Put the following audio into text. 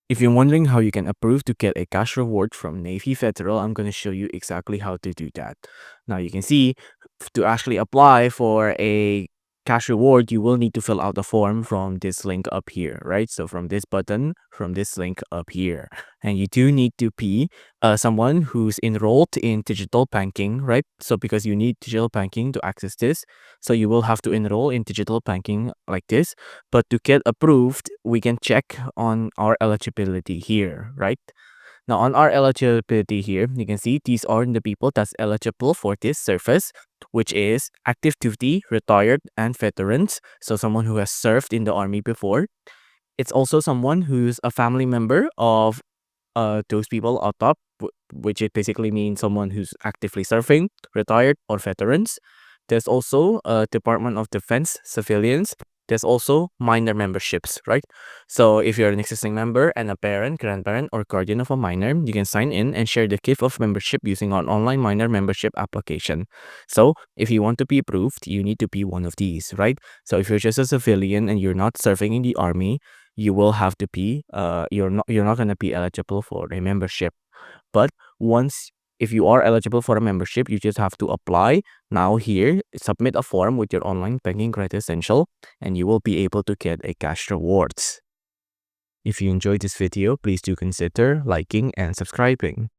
If you're wondering how you can approve to get a cash reward from Navy Federal, I'm going to show you exactly how to do that. Now you can see to actually apply for a cash reward, you will need to fill out a form from this link up here, right? So from this button, from this link up here. And you do need to be someone who's enrolled in digital banking, right? So because you need digital banking to access this, so you will have to enroll in digital banking like this. But to get approved, we can check on our eligibility here, right? Now, on our eligibility here, you can see these are the people that's eligible for this service, which is active duty, retired, and veterans. So someone who has served in the army before. It's also someone who's a family member of those people on top, which it basically means someone who's actively serving, retired, or veterans. There's also Department of Defense civilians. There's also minor memberships, right? So if you're an existing member and a parent, grandparent, or guardian of a minor, you can sign in and share the gift of membership using our online minor membership application. So if you want to be approved, you need to be one of these, right? So if you're just a civilian and you're not serving in the army, you will have to be you're not going to be eligible for a membership. But once if you are eligible for a membership, you just have to apply now here, submit a form with your online banking credential, and you will be able to get a cash rewards. If you enjoyed this video, please do consider liking and subscribing.